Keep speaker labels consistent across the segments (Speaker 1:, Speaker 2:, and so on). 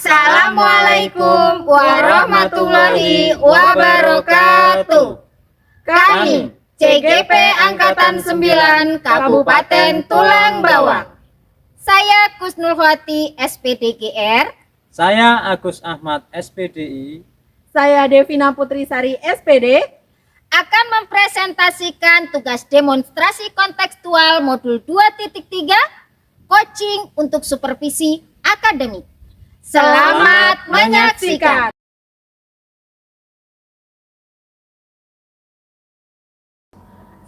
Speaker 1: Assalamualaikum warahmatullahi wabarakatuh. Kami CGP Angkatan 9 Kabupaten Tulang Bawang. Saya Kusnul Hati SPDGR.
Speaker 2: Saya Agus Ahmad SPDI.
Speaker 3: Saya Devina Putri Sari SPD
Speaker 1: Akan mempresentasikan tugas demonstrasi kontekstual modul 2.3 coaching untuk supervisi akademik. Selamat menyaksikan.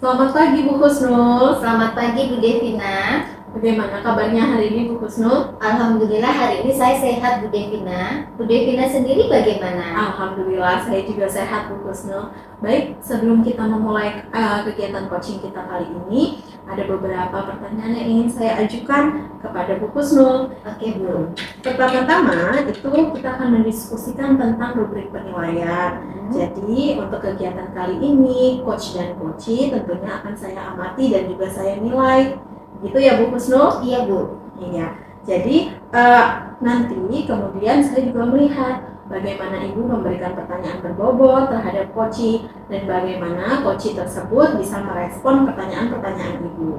Speaker 3: Selamat pagi Bu Kusnul.
Speaker 1: Selamat pagi Bu Devina.
Speaker 3: Bagaimana kabarnya hari ini Bu Kusnul?
Speaker 1: Alhamdulillah hari ini saya sehat Bu Devina. Bu Devina sendiri bagaimana?
Speaker 3: Alhamdulillah saya juga sehat Bu Kusnul. Baik, sebelum kita memulai kegiatan coaching kita kali ini, ada beberapa pertanyaan yang ingin saya ajukan kepada Bu Kusnul.
Speaker 1: Oke Bu.
Speaker 3: Pertama-tama itu kita akan mendiskusikan tentang rubrik penilaian. Jadi untuk kegiatan kali ini, coach dan coachee tentunya akan saya amati dan juga saya nilai. Gitu ya Bu Kusnul?
Speaker 1: Iya Bu.
Speaker 3: Iya. Jadi nanti kemudian saya juga melihat bagaimana Ibu memberikan pertanyaan berbobot terhadap coachee dan bagaimana coachee tersebut bisa merespon pertanyaan-pertanyaan Ibu.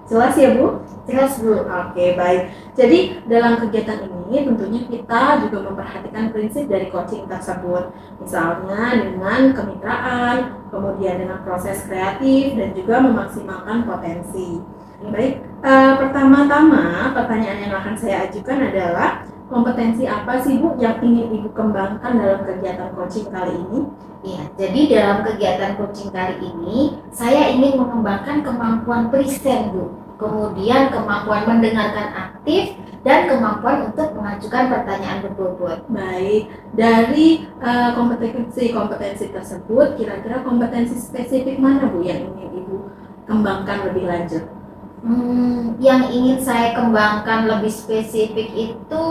Speaker 3: Jelas ya Bu?
Speaker 1: Jelas Bu.
Speaker 3: Oke, baik. Jadi dalam kegiatan ini tentunya kita juga memperhatikan prinsip dari coaching tersebut. Misalnya dengan kemitraan, kemudian dengan proses kreatif dan juga memaksimalkan potensi. Baik, pertama-tama pertanyaan yang akan saya ajukan adalah kompetensi apa sih Bu yang ingin Ibu kembangkan dalam kegiatan coaching kali ini?
Speaker 1: Iya, jadi dalam kegiatan coaching kali ini saya ingin mengembangkan kemampuan present Bu. Kemudian kemampuan mendengarkan aktif dan kemampuan untuk mengajukan pertanyaan berbobot.
Speaker 3: Baik, dari kompetensi tersebut, kira-kira kompetensi spesifik mana Bu yang ingin Ibu kembangkan lebih lanjut?
Speaker 1: Yang ingin saya kembangkan lebih spesifik itu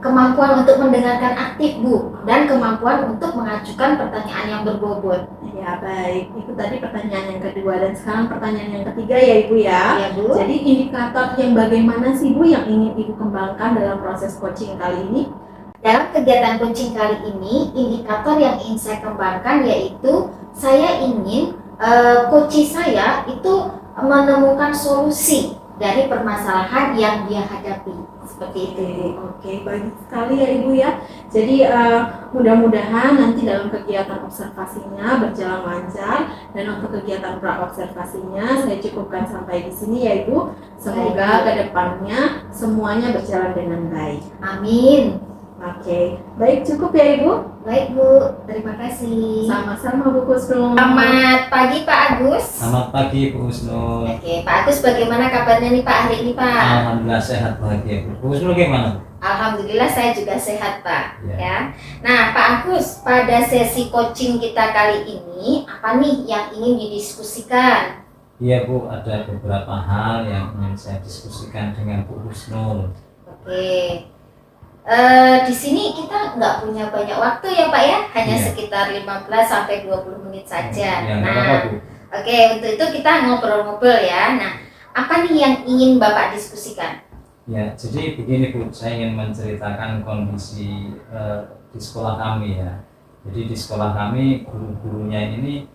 Speaker 1: kemampuan untuk mendengarkan aktif Bu dan kemampuan untuk mengajukan pertanyaan yang berbobot.
Speaker 3: Ya baik, itu tadi pertanyaan yang kedua dan sekarang pertanyaan yang ketiga ya Ibu ya.
Speaker 1: Iya Bu.
Speaker 3: Jadi indikator yang bagaimana sih Bu yang ingin Ibu kembangkan dalam proses coaching kali ini?
Speaker 1: Dalam kegiatan coaching kali ini, indikator yang ingin saya kembangkan yaitu saya ingin coachee saya itu menemukan solusi dari permasalahan yang dia hadapi. Seperti itu.
Speaker 3: Oke, baik sekali ya Ibu ya. Jadi mudah-mudahan nanti dalam kegiatan observasinya berjalan lancar dan untuk kegiatan pra-observasinya saya cukupkan sampai di sini ya Ibu. Semoga kedepannya semuanya berjalan dengan baik.
Speaker 1: Amin.
Speaker 3: Oke, baik cukup ya Ibu.
Speaker 1: Baik Bu, terima kasih.
Speaker 3: Sama-sama Bu Kusnul.
Speaker 1: Selamat pagi Pak Agus.
Speaker 2: Selamat pagi Bu Husnul.
Speaker 1: Oke, Pak Agus bagaimana kabarnya nih Pak hari ini Pak?
Speaker 2: Alhamdulillah sehat bahagia Bu Husnul gimana?
Speaker 1: Alhamdulillah saya juga sehat Pak.
Speaker 2: Ya.
Speaker 1: Ya. Nah Pak Agus, pada sesi coaching kita kali ini apa nih yang ingin didiskusikan?
Speaker 2: Iya Bu, ada beberapa hal yang ingin saya diskusikan dengan Bu Husnul.
Speaker 1: Oke. Di sini kita nggak punya banyak waktu ya Pak ya, hanya
Speaker 2: Iya.
Speaker 1: sekitar 15 sampai 20 menit saja.
Speaker 2: Ya, nggak
Speaker 1: Nah,
Speaker 2: apa-apa Bu.
Speaker 1: oke, untuk itu kita ngobrol-ngobrol ya. Nah, apa nih yang ingin Bapak diskusikan?
Speaker 2: Ya, jadi begini Bu, saya ingin menceritakan kondisi di sekolah kami ya. Jadi di sekolah kami guru-gurunya ini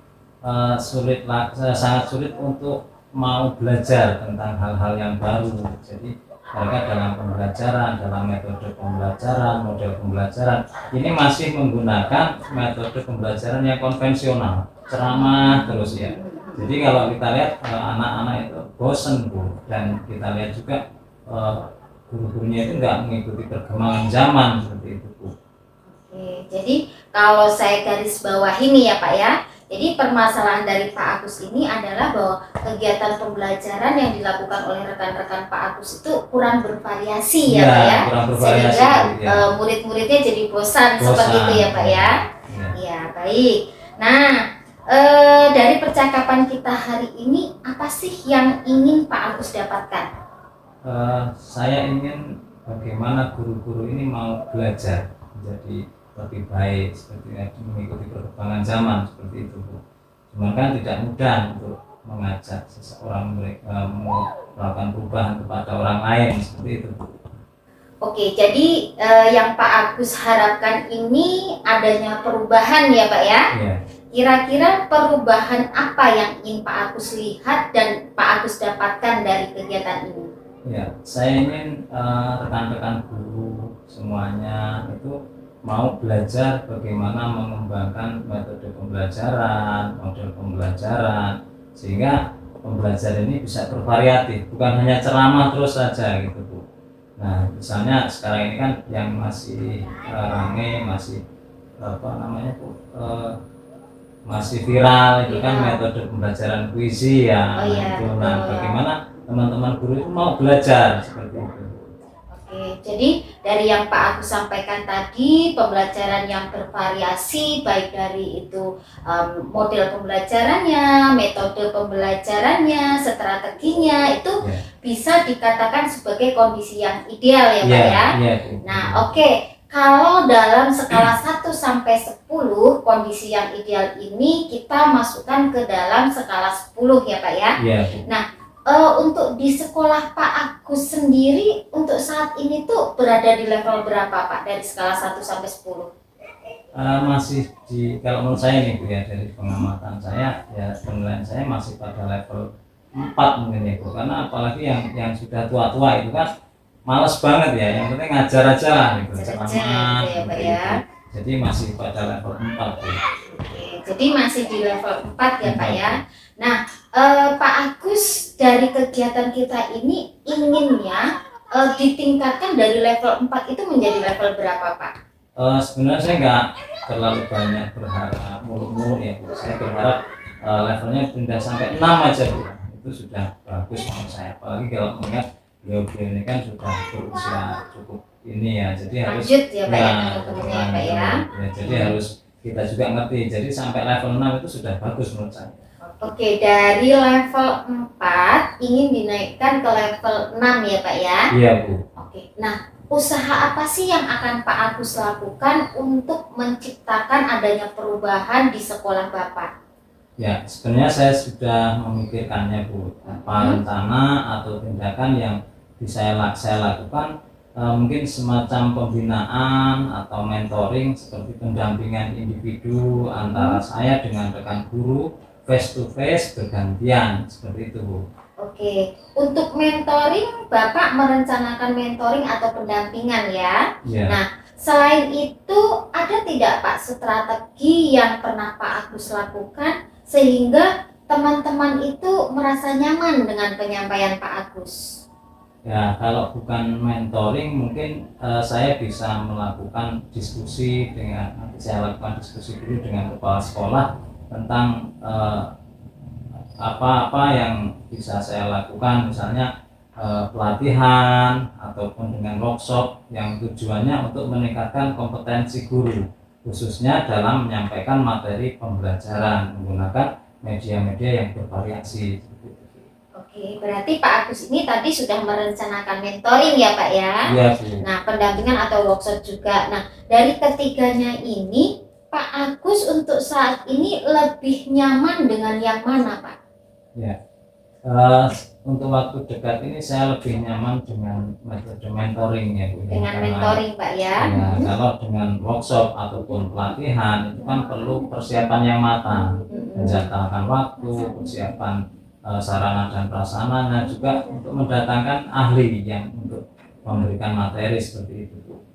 Speaker 2: sangat sulit untuk mau belajar tentang hal-hal yang baru. Jadi mereka dalam pembelajaran, dalam metode pembelajaran, model pembelajaran ini masih menggunakan metode pembelajaran yang konvensional, ceramah terus ya. Jadi kalau kita lihat anak-anak itu bosen Bu, dan kita lihat juga guru-gurunya itu nggak mengikuti perkembangan zaman seperti itu Bu.
Speaker 1: Oke, jadi kalau saya garis bawah ini ya Pak ya, jadi permasalahan dari Pak Agus ini adalah bahwa kegiatan pembelajaran yang dilakukan oleh rekan-rekan Pak Agus itu kurang bervariasi ya Pak ya,
Speaker 2: kurang bervariasi,
Speaker 1: sehingga
Speaker 2: Bu, ya.
Speaker 1: murid-muridnya jadi bosan seperti itu ya Pak ya.
Speaker 2: Ya.
Speaker 1: Ya baik. Nah dari percakapan kita hari ini apa sih yang ingin Pak Agus dapatkan?
Speaker 2: Saya ingin bagaimana guru-guru ini mau belajar menjadi lebih baik, seperti mengikuti perkembangan zaman seperti itu Bu. Cuman kan tidak mudah untuk mengajak seseorang melakukan perubahan kepada orang lain seperti itu Bu.
Speaker 1: Oke, jadi yang Pak Agus harapkan ini adanya perubahan ya Pak ya.
Speaker 2: Ya,
Speaker 1: Kira-kira perubahan apa yang ingin Pak Agus lihat dan Pak Agus dapatkan dari kegiatan ini?
Speaker 2: ya, saya ingin rekan-rekan guru semuanya itu mau belajar bagaimana mengembangkan metode pembelajaran, model pembelajaran, sehingga pembelajaran ini bisa bervariatif, bukan hanya ceramah terus saja gitu Bu. Nah, misalnya sekarang ini kan yang masih rame, masih apa namanya Bu, masih viral itu kan metode pembelajaran puisi ya.
Speaker 1: Oh iya,
Speaker 2: itu. Nah,
Speaker 1: betul.
Speaker 2: bagaimana teman-teman guru itu mau belajar seperti itu.
Speaker 1: Oke, jadi dari yang Pak Agus sampaikan tadi, pembelajaran yang bervariasi, baik dari itu model pembelajarannya, metode pembelajarannya, strateginya, itu
Speaker 2: Ya.
Speaker 1: bisa dikatakan sebagai kondisi yang ideal ya Pak ya.
Speaker 2: Iya, Bu.
Speaker 1: Nah, oke. Kalau dalam skala 1 sampai 10, kondisi yang ideal ini kita masukkan ke dalam skala 10 ya Pak ya.
Speaker 2: Iya, Bu.
Speaker 1: Untuk di sekolah Pak Agus sendiri untuk saat ini tuh berada di level berapa Pak dari skala 1 sampai 10?
Speaker 2: Masih di, kalau menurut saya nih Bu ya, dari pengamatan saya ya, penilaian saya masih pada level 4 mungkin ya Bu, karena apalagi yang sudah tua-tua itu kan males banget ya, yang penting ngajar aja lah gitu,
Speaker 1: Ngajar aja
Speaker 2: ceramah
Speaker 1: gitu ya, Pak
Speaker 2: seperti
Speaker 1: ya.
Speaker 2: itu. Jadi masih pada level 4 Bu.
Speaker 1: Oke, jadi masih di level 4 ya Pak ya. Nah, Pak Agus dari kegiatan kita ini inginnya ditingkatkan dari level 4 itu menjadi level berapa Pak?
Speaker 2: Sebenarnya saya nggak terlalu banyak berharap muluk-muluk ya Bu. Saya berharap levelnya pindah sampai 6 aja Bu. Itu sudah bagus menurut saya. Apalagi kalau mengingat beliau ini kan sudah berusia cukup ini ya. Jadi harus
Speaker 1: Lanjut ya Pak ya,
Speaker 2: ya,
Speaker 1: teman-temannya ya Pak ya.
Speaker 2: jadi harus kita juga ngerti. Jadi sampai level 6 itu sudah bagus menurut saya.
Speaker 1: Oke, dari level 4 ingin dinaikkan ke level 6 ya Pak ya.
Speaker 2: Iya Bu.
Speaker 1: Oke, nah usaha apa sih yang akan Pak Agus lakukan untuk menciptakan adanya perubahan di sekolah Bapak?
Speaker 2: Ya, sebenarnya saya sudah memikirkannya Bu. Apa rencana atau tindakan yang bisa saya lakukan, mungkin semacam pembinaan atau mentoring seperti pendampingan individu antara saya dengan rekan guru face to face bergantian seperti itu Bu.
Speaker 1: Oke, untuk mentoring Bapak merencanakan mentoring atau pendampingan ya.
Speaker 2: Ya.
Speaker 1: Nah, selain itu ada tidak Pak strategi yang pernah Pak Agus lakukan sehingga teman-teman itu merasa nyaman dengan penyampaian Pak Agus?
Speaker 2: Ya, kalau bukan mentoring mungkin saya bisa melakukan diskusi dengan, nanti saya lakukan diskusi dulu dengan kepala sekolah tentang apa-apa yang bisa saya lakukan, misalnya pelatihan ataupun dengan workshop yang tujuannya untuk meningkatkan kompetensi guru, khususnya dalam menyampaikan materi pembelajaran menggunakan media-media yang bervariasi.
Speaker 1: Oke, berarti Pak Agus ini tadi sudah merencanakan mentoring ya Pak ya?
Speaker 2: Iya Bu.
Speaker 1: Nah, pendampingan atau workshop juga. Nah, dari ketiganya ini Pak Agus untuk saat ini lebih nyaman dengan yang mana Pak?
Speaker 2: Ya, untuk waktu dekat ini saya lebih nyaman dengan metode mentoring ya Bu.
Speaker 1: Dengan mentoring Pak ya?
Speaker 2: Ya, kalau dengan workshop ataupun pelatihan itu kan perlu persiapan yang matang, menjadwalkan waktu, persiapan sarana dan prasarananya, juga untuk mendatangkan ahli yang untuk memberikan materi seperti itu Bu.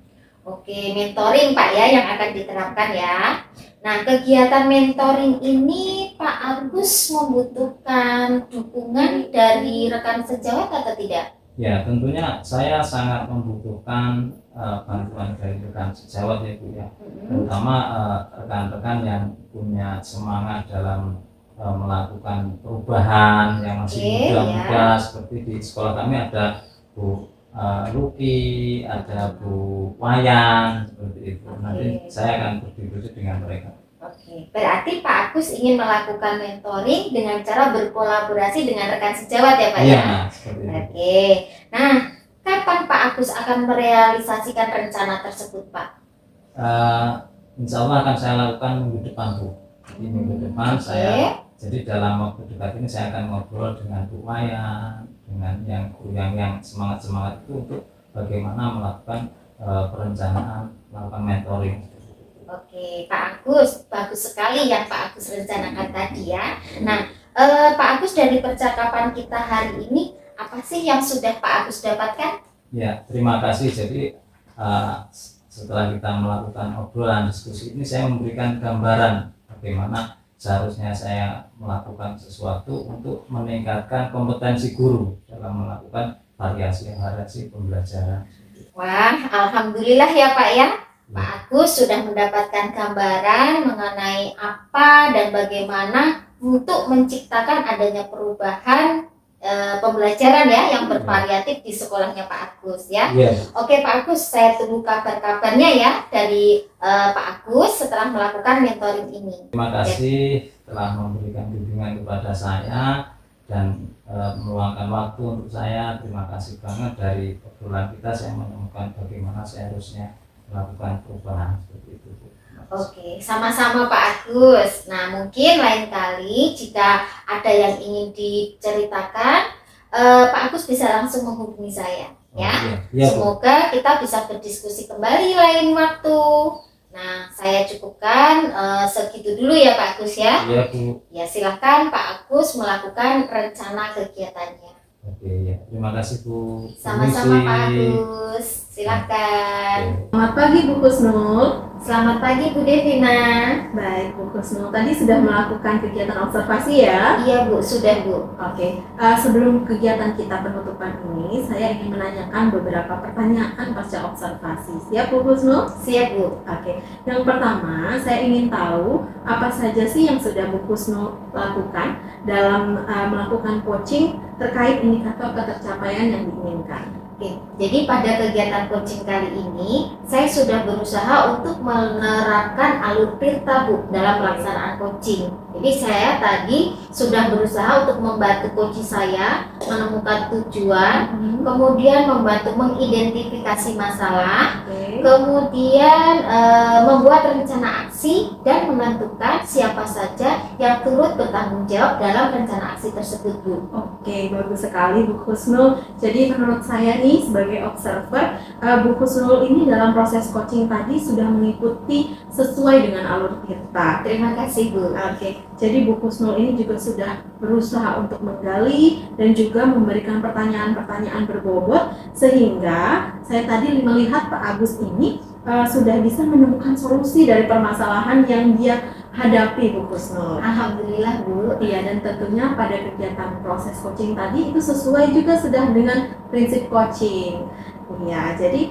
Speaker 1: Oke, mentoring Pak ya yang akan diterapkan ya. Nah, kegiatan mentoring ini Pak Agus membutuhkan dukungan dari rekan sejawat atau tidak?
Speaker 2: Ya, tentunya saya sangat membutuhkan bantuan dari rekan sejawat ya Bu ya. Terutama rekan-rekan yang punya semangat dalam melakukan perubahan, yang masih muda-muda. Seperti di sekolah kami ada Bu Luki, ada Bu Wayan, seperti itu. Nanti saya akan berdiskusi dengan mereka.
Speaker 1: Oke, berarti Pak Agus ingin melakukan mentoring dengan cara berkolaborasi dengan rekan sejawat ya Pak ya?
Speaker 2: Iya, seperti itu.
Speaker 1: Oke, nah kapan Pak Agus akan merealisasikan rencana tersebut Pak?
Speaker 2: Insya Allah akan saya lakukan minggu depan Bu. Di minggu depan saya, jadi dalam waktu dekat ini saya akan ngobrol dengan Bu Wayan, dengan yang semangat itu untuk bagaimana melakukan perencanaan, melakukan mentoring.
Speaker 1: Oke, Pak Agus, bagus sekali yang Pak Agus rencanakan tadi ya. Nah, Pak Agus, dari percakapan kita hari ini, apa sih yang sudah Pak Agus dapatkan?
Speaker 2: Ya, terima kasih. Jadi setelah kita melakukan obrolan diskusi ini, saya memberikan gambaran bagaimana seharusnya saya melakukan sesuatu untuk meningkatkan kompetensi guru dalam melakukan variasi pembelajaran.
Speaker 1: Wah, alhamdulillah ya Pak ya. Pak Agus sudah mendapatkan gambaran mengenai apa dan bagaimana untuk menciptakan adanya perubahan pembelajaran ya yang bervariatif di sekolahnya Pak Agus ya. Oke Pak Agus, saya tunggu kabar-kabarnya ya dari Pak Agus setelah melakukan mentoring ini.
Speaker 2: Terima kasih telah memberikan bimbingan kepada saya dan meluangkan waktu untuk saya. Terima kasih banget. Dari obrolan kita saya menemukan bagaimana seharusnya melakukan perubahan seperti itu.
Speaker 1: Oke, sama-sama Pak Agus. Nah, mungkin lain kali jika ada yang ingin diceritakan, Pak Agus bisa langsung menghubungi saya, ya. Semoga kita bisa berdiskusi kembali lain waktu. Nah, saya cukupkan segitu dulu ya Pak Agus ya.
Speaker 2: Iya Bu.
Speaker 1: Ya, silakan Pak Agus melakukan rencana kegiatannya.
Speaker 2: Oke, ya. Terima kasih Bu.
Speaker 1: Sama-sama Pak Agus. Silakan.
Speaker 3: Selamat pagi Bu Kusnul.
Speaker 1: Selamat pagi Bu Devina.
Speaker 3: Baik Bu Kusnul, tadi sudah melakukan kegiatan observasi ya?
Speaker 1: Iya Bu, sudah Bu.
Speaker 3: Oke, sebelum kegiatan kita penutupan ini, saya ingin menanyakan beberapa pertanyaan pasca observasi. Siap Bu Kusnul?
Speaker 1: Siap Bu.
Speaker 3: Oke, yang pertama saya ingin tahu apa saja sih yang sudah Bu Kusnul lakukan dalam melakukan coaching terkait indikator ketercapaian yang diinginkan.
Speaker 1: Oke, jadi pada kegiatan coaching kali ini, saya sudah berusaha untuk menerapkan alur Tirta Bu dalam pelaksanaan coaching. Jadi saya tadi sudah berusaha untuk membantu coach saya menemukan tujuan, kemudian membantu mengidentifikasi masalah, kemudian membuat rencana aksi dan menentukan siapa saja yang turut bertanggung jawab dalam rencana aksi tersebut Bu.
Speaker 3: Oke, bagus sekali Bu Kusnul. Jadi menurut saya nih sebagai observer, Bu Kusnul ini dalam proses coaching tadi sudah mengikuti sesuai dengan alur Tirta.
Speaker 1: Terima kasih Bu.
Speaker 3: Oke, jadi Bu Kusnul ini juga sudah berusaha untuk menggali dan juga memberikan pertanyaan-pertanyaan berbobot sehingga saya tadi melihat Pak Agus ini sudah bisa menemukan solusi dari permasalahan yang dia hadapi Bu Kusnul.
Speaker 1: Alhamdulillah Bu.
Speaker 3: Iya, dan tentunya pada kegiatan proses coaching tadi itu sesuai juga sudah dengan prinsip coaching. Iya, jadi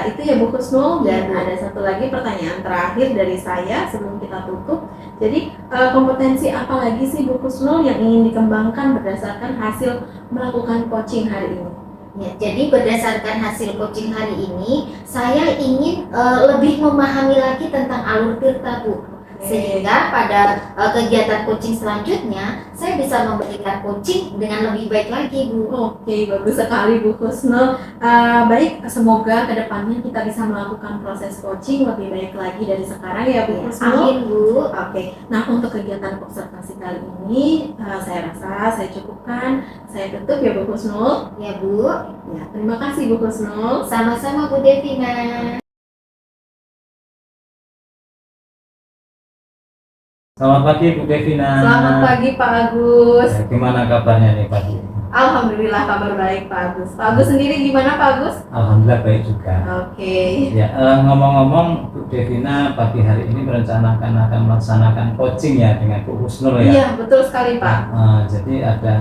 Speaker 3: itu ya Bu Kusnul. Dan ada satu lagi pertanyaan terakhir dari saya sebelum kita tutup. Jadi kompetensi apa lagi sih Bu Kusnul yang ingin dikembangkan berdasarkan hasil melakukan coaching hari ini?
Speaker 1: Ya, jadi berdasarkan hasil coaching hari ini, saya ingin lebih memahami lagi tentang alur Tirta Bu. Sehingga pada kegiatan coaching selanjutnya saya bisa memberikan coaching dengan lebih baik lagi Bu.
Speaker 3: Oke, bagus sekali Bu Kusnul. Baik, semoga kedepannya kita bisa melakukan proses coaching lebih baik lagi dari sekarang ya Bu Kusnul.
Speaker 1: Amin Bu.
Speaker 3: Oke, nah untuk kegiatan observasi kali ini saya rasa saya cukupkan. Saya tutup ya Bu Kusnul.
Speaker 1: Ya Bu.
Speaker 3: Ya, terima kasih Bu Kusnul.
Speaker 1: Sama-sama Bu Devina.
Speaker 2: Selamat pagi Bu Devina.
Speaker 3: Selamat pagi Pak Agus.
Speaker 2: Ya, gimana kabarnya nih pagi?
Speaker 3: Alhamdulillah kabar baik Pak Agus. Pak Agus sendiri gimana Pak Agus?
Speaker 2: Alhamdulillah baik juga.
Speaker 3: Oke.
Speaker 2: Ya, ngomong-ngomong Bu Devina pagi hari ini merencanakan akan melaksanakan coaching ya dengan Bu Kusnul ya?
Speaker 3: Iya, betul sekali Pak.
Speaker 2: Jadi ada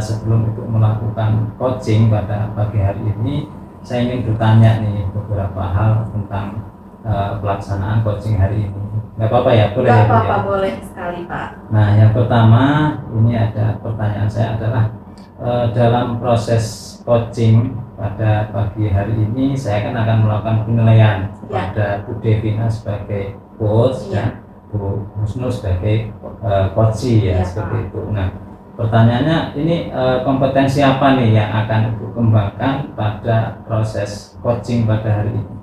Speaker 2: sebelum itu melakukan coaching pada pagi hari ini, saya ingin bertanya nih beberapa hal tentang pelaksanaan coaching hari ini. Nggak apa-apa ya? Boleh
Speaker 3: Nggak
Speaker 2: ya, Bu,
Speaker 3: apa-apa,
Speaker 2: ya?
Speaker 3: boleh sekali Pak.
Speaker 2: Nah, yang pertama ini ada pertanyaan saya adalah dalam proses coaching pada pagi hari ini saya kan akan melakukan penilaian pada Bu Devina sebagai coach dan Bu Husnul sebagai coachee ya, seperti itu. Nah, pertanyaannya ini kompetensi apa nih yang akan Ibu kembangkan pada proses coaching pada hari ini?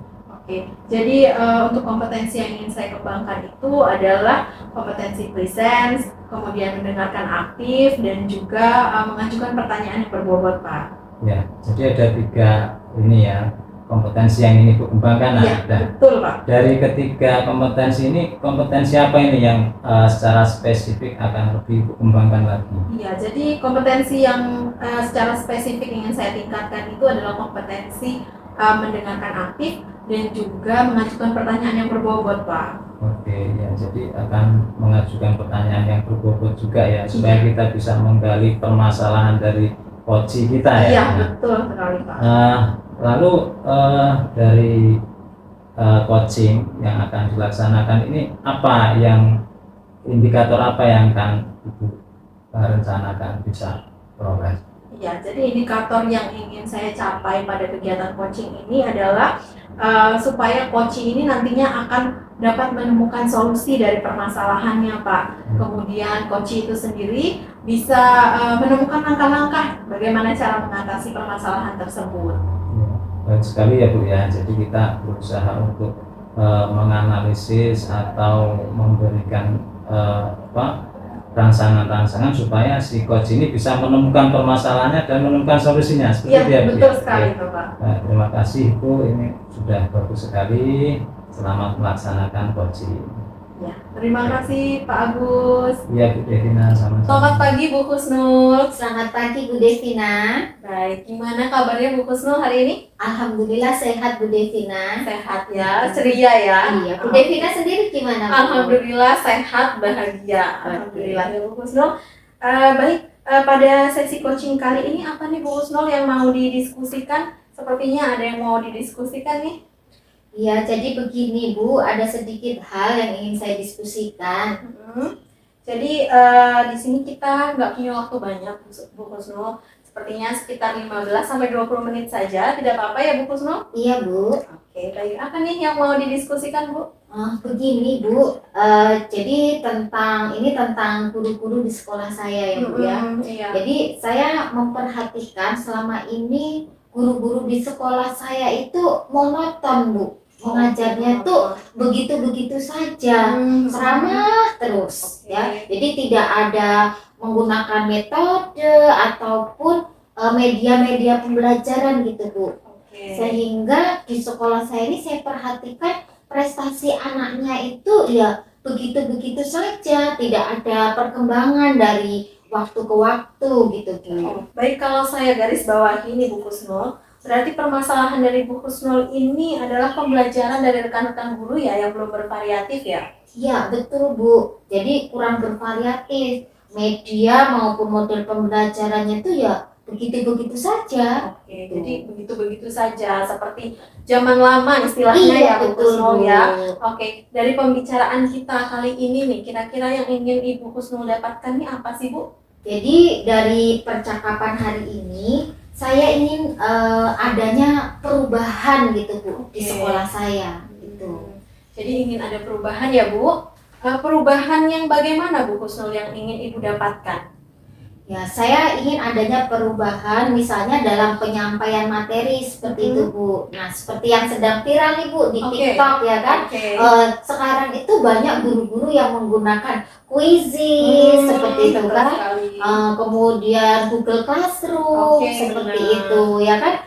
Speaker 3: Oke, jadi untuk kompetensi yang ingin saya kembangkan itu adalah kompetensi presence, kemudian mendengarkan aktif, dan juga mengajukan pertanyaan yang berbobot, Pak.
Speaker 2: Ya, jadi ada 3 ini ya, kompetensi yang ini Bu kembangkan. Nah,
Speaker 3: Iya, betul Pak.
Speaker 2: dari ketiga kompetensi ini, kompetensi apa ini yang secara spesifik akan lebih Bu kembangkan lagi?
Speaker 3: Iya, jadi kompetensi yang secara spesifik ingin saya tingkatkan itu adalah kompetensi mendengarkan aktif dan juga mengajukan pertanyaan yang berbobot, Pak.
Speaker 2: Oke, ya, jadi akan mengajukan pertanyaan yang berbobot juga ya, supaya kita bisa menggali permasalahan dari coach kita ya.
Speaker 3: Iya, betul sekali Pak.
Speaker 2: Lalu dari coaching yang akan dilaksanakan ini apa yang indikator apa yang akan Ibu rencanakan bisa progres?
Speaker 3: Ya, jadi indikator yang ingin saya capai pada kegiatan coaching ini adalah supaya coaching ini nantinya akan dapat menemukan solusi dari permasalahannya, Pak. Kemudian coaching itu sendiri bisa menemukan langkah-langkah bagaimana cara mengatasi permasalahan tersebut.
Speaker 2: Baik sekali ya Bu ya, jadi kita berusaha untuk menganalisis atau memberikan rangsangan-rangsangan supaya si coach ini bisa menemukan permasalahannya dan menemukan solusinya. Seperti
Speaker 3: Iya,
Speaker 2: itu ya Bu.
Speaker 3: betul sekali Pak.
Speaker 2: Nah, terima kasih Bu, ini sudah bagus sekali. Selamat melaksanakan coaching.
Speaker 3: Ya, terima kasih Pak Agus.
Speaker 2: Iya Bu Devina, sama-sama.
Speaker 3: Selamat pagi Bu Kusnul.
Speaker 1: Selamat pagi Bu Devina.
Speaker 3: Baik, gimana kabarnya Bu Kusnul hari ini?
Speaker 1: Alhamdulillah sehat Bu Devina.
Speaker 3: Sehat ya, ceria ya.
Speaker 1: Iya, Bu Devina sendiri gimana Bu?
Speaker 3: Alhamdulillah sehat, bahagia. Alhamdulillah ya Bu Kusnul. Baik, pada sesi coaching kali ini apa nih Bu Kusnul yang mau didiskusikan? Sepertinya ada yang mau didiskusikan nih.
Speaker 1: Iya, jadi begini Bu, ada sedikit hal yang ingin saya diskusikan.
Speaker 3: Jadi di sini kita nggak punya waktu banyak Bu Kusnul. Sepertinya sekitar 15-20 menit saja. Tidak apa-apa ya Bu Kusnul?
Speaker 1: Iya Bu.
Speaker 3: Oke, baik. Apa nih yang mau didiskusikan Bu?
Speaker 1: Begini Bu, jadi tentang guru-guru di sekolah saya ya Bu ya.
Speaker 3: Iya.
Speaker 1: Jadi saya memperhatikan selama ini guru-guru di sekolah saya itu monoton Bu. Mengajarnya tuh begitu-begitu saja, ceramah terus ya. Jadi tidak ada menggunakan metode ataupun media-media pembelajaran gitu Bu. Sehingga di sekolah saya ini saya perhatikan prestasi anaknya itu ya begitu-begitu saja, tidak ada perkembangan dari waktu ke waktu gitu Bu.
Speaker 3: Baik, kalau saya garis bawahi ini Bu Kusnul, berarti permasalahan dari Bu Kusnul ini adalah pembelajaran dari rekan-rekan guru ya yang belum bervariatif ya?
Speaker 1: Iya betul Bu, jadi kurang bervariatif, media maupun model pembelajarannya itu ya begitu-begitu saja.
Speaker 3: Oke, jadi begitu-begitu saja, seperti zaman lama istilahnya
Speaker 1: Iya,
Speaker 3: ya Bu Kusnul ya.
Speaker 1: Bu.
Speaker 3: Oke, dari pembicaraan kita kali ini nih, kira-kira yang ingin Ibu Kusnul dapatkan nih apa sih Bu?
Speaker 1: Jadi dari percakapan hari ini saya ingin adanya perubahan gitu Bu di sekolah saya gitu.
Speaker 3: Jadi ingin ada perubahan ya Bu. Perubahan yang bagaimana Bu Kusnul yang ingin Ibu dapatkan?
Speaker 1: Ya, saya ingin adanya perubahan misalnya dalam penyampaian materi seperti itu Bu. Nah, seperti yang sedang viral nih Bu di TikTok ya kan. Sekarang itu banyak guru-guru yang menggunakan Quizzes seperti itu kan. Kemudian Google Classroom seperti itu ya kan.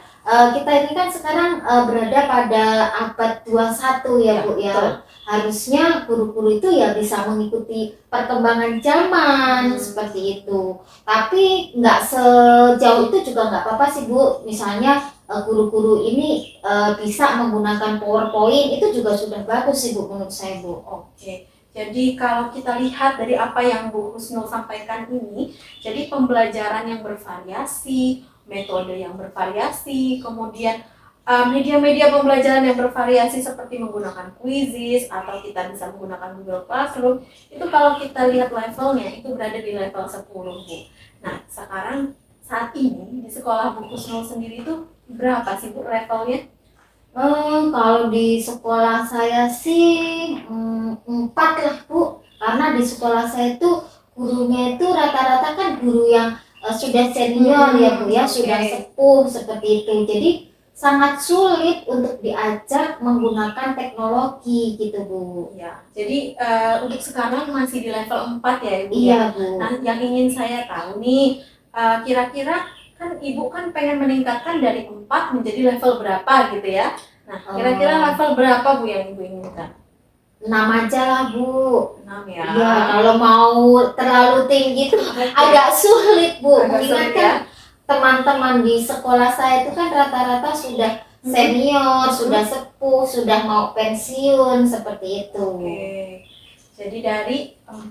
Speaker 1: Kita ini kan sekarang berada pada abad 21 ya Bu ya. Harusnya guru-guru itu ya bisa mengikuti perkembangan zaman seperti itu. Tapi nggak sejauh itu juga nggak apa-apa sih Bu. Misalnya guru-guru ini bisa menggunakan PowerPoint itu juga sudah bagus sih Bu menurut saya Bu.
Speaker 3: Oke. Jadi kalau kita lihat dari apa yang Bu Kusnul sampaikan ini, jadi pembelajaran yang bervariasi, metode yang bervariasi, kemudian media-media pembelajaran yang bervariasi seperti menggunakan Quizzes atau kita bisa menggunakan Google Classroom, itu kalau kita lihat levelnya itu berada di level 10 Bu. Nah sekarang saat ini di sekolah Bu Kusnul sendiri itu berapa sih Bu levelnya?
Speaker 1: Kalau di sekolah saya sih 4 lah Bu, karena di sekolah saya itu gurunya itu rata-rata kan guru yang sudah senior ya Bu ya, sudah sepuh seperti itu. Jadi sangat sulit untuk diajak menggunakan teknologi gitu Bu.
Speaker 3: Ya, jadi untuk sekarang masih di level 4 ya Ibu.
Speaker 1: Iya Bu.
Speaker 3: Nah, yang ingin saya tahu nih, kira-kira kan Ibu kan pengen meningkatkan dari 4 menjadi level berapa gitu ya. Nah, kira-kira level berapa Bu yang Ibu inginkan?
Speaker 1: 6 aja lah Bu.
Speaker 3: 6 ya.
Speaker 1: Ya, kalau mau terlalu tinggi itu agak sulit Bu.
Speaker 3: Agak sulit
Speaker 1: Mengingat
Speaker 3: ya.
Speaker 1: kan teman-teman di sekolah saya itu kan rata-rata sudah senior, sudah sepuh, sudah mau pensiun seperti itu.
Speaker 3: Oke. Jadi dari 4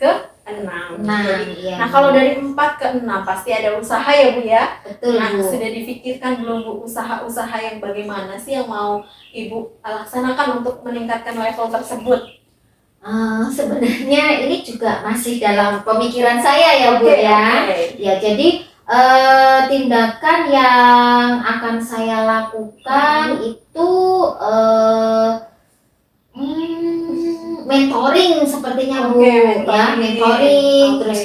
Speaker 3: ke 6.
Speaker 1: Nah,
Speaker 3: Jadi,
Speaker 1: iya.
Speaker 3: nah kalau dari 4 ke 6 pasti ada usaha ya Bu ya.
Speaker 1: Betul
Speaker 3: Nah,
Speaker 1: Bu.
Speaker 3: sudah dipikirkan belum Bu usaha-usaha yang bagaimana sih yang mau Ibu laksanakan untuk meningkatkan level tersebut?
Speaker 1: Sebenarnya ini juga masih dalam pemikiran saya ya Bu
Speaker 3: Oke,
Speaker 1: ya.
Speaker 3: oke.
Speaker 1: Ya, jadi tindakan yang akan saya lakukan itu mentoring sepertinya Bu.
Speaker 3: Oke,
Speaker 1: Ya, mentoring,
Speaker 3: Oke.
Speaker 1: terus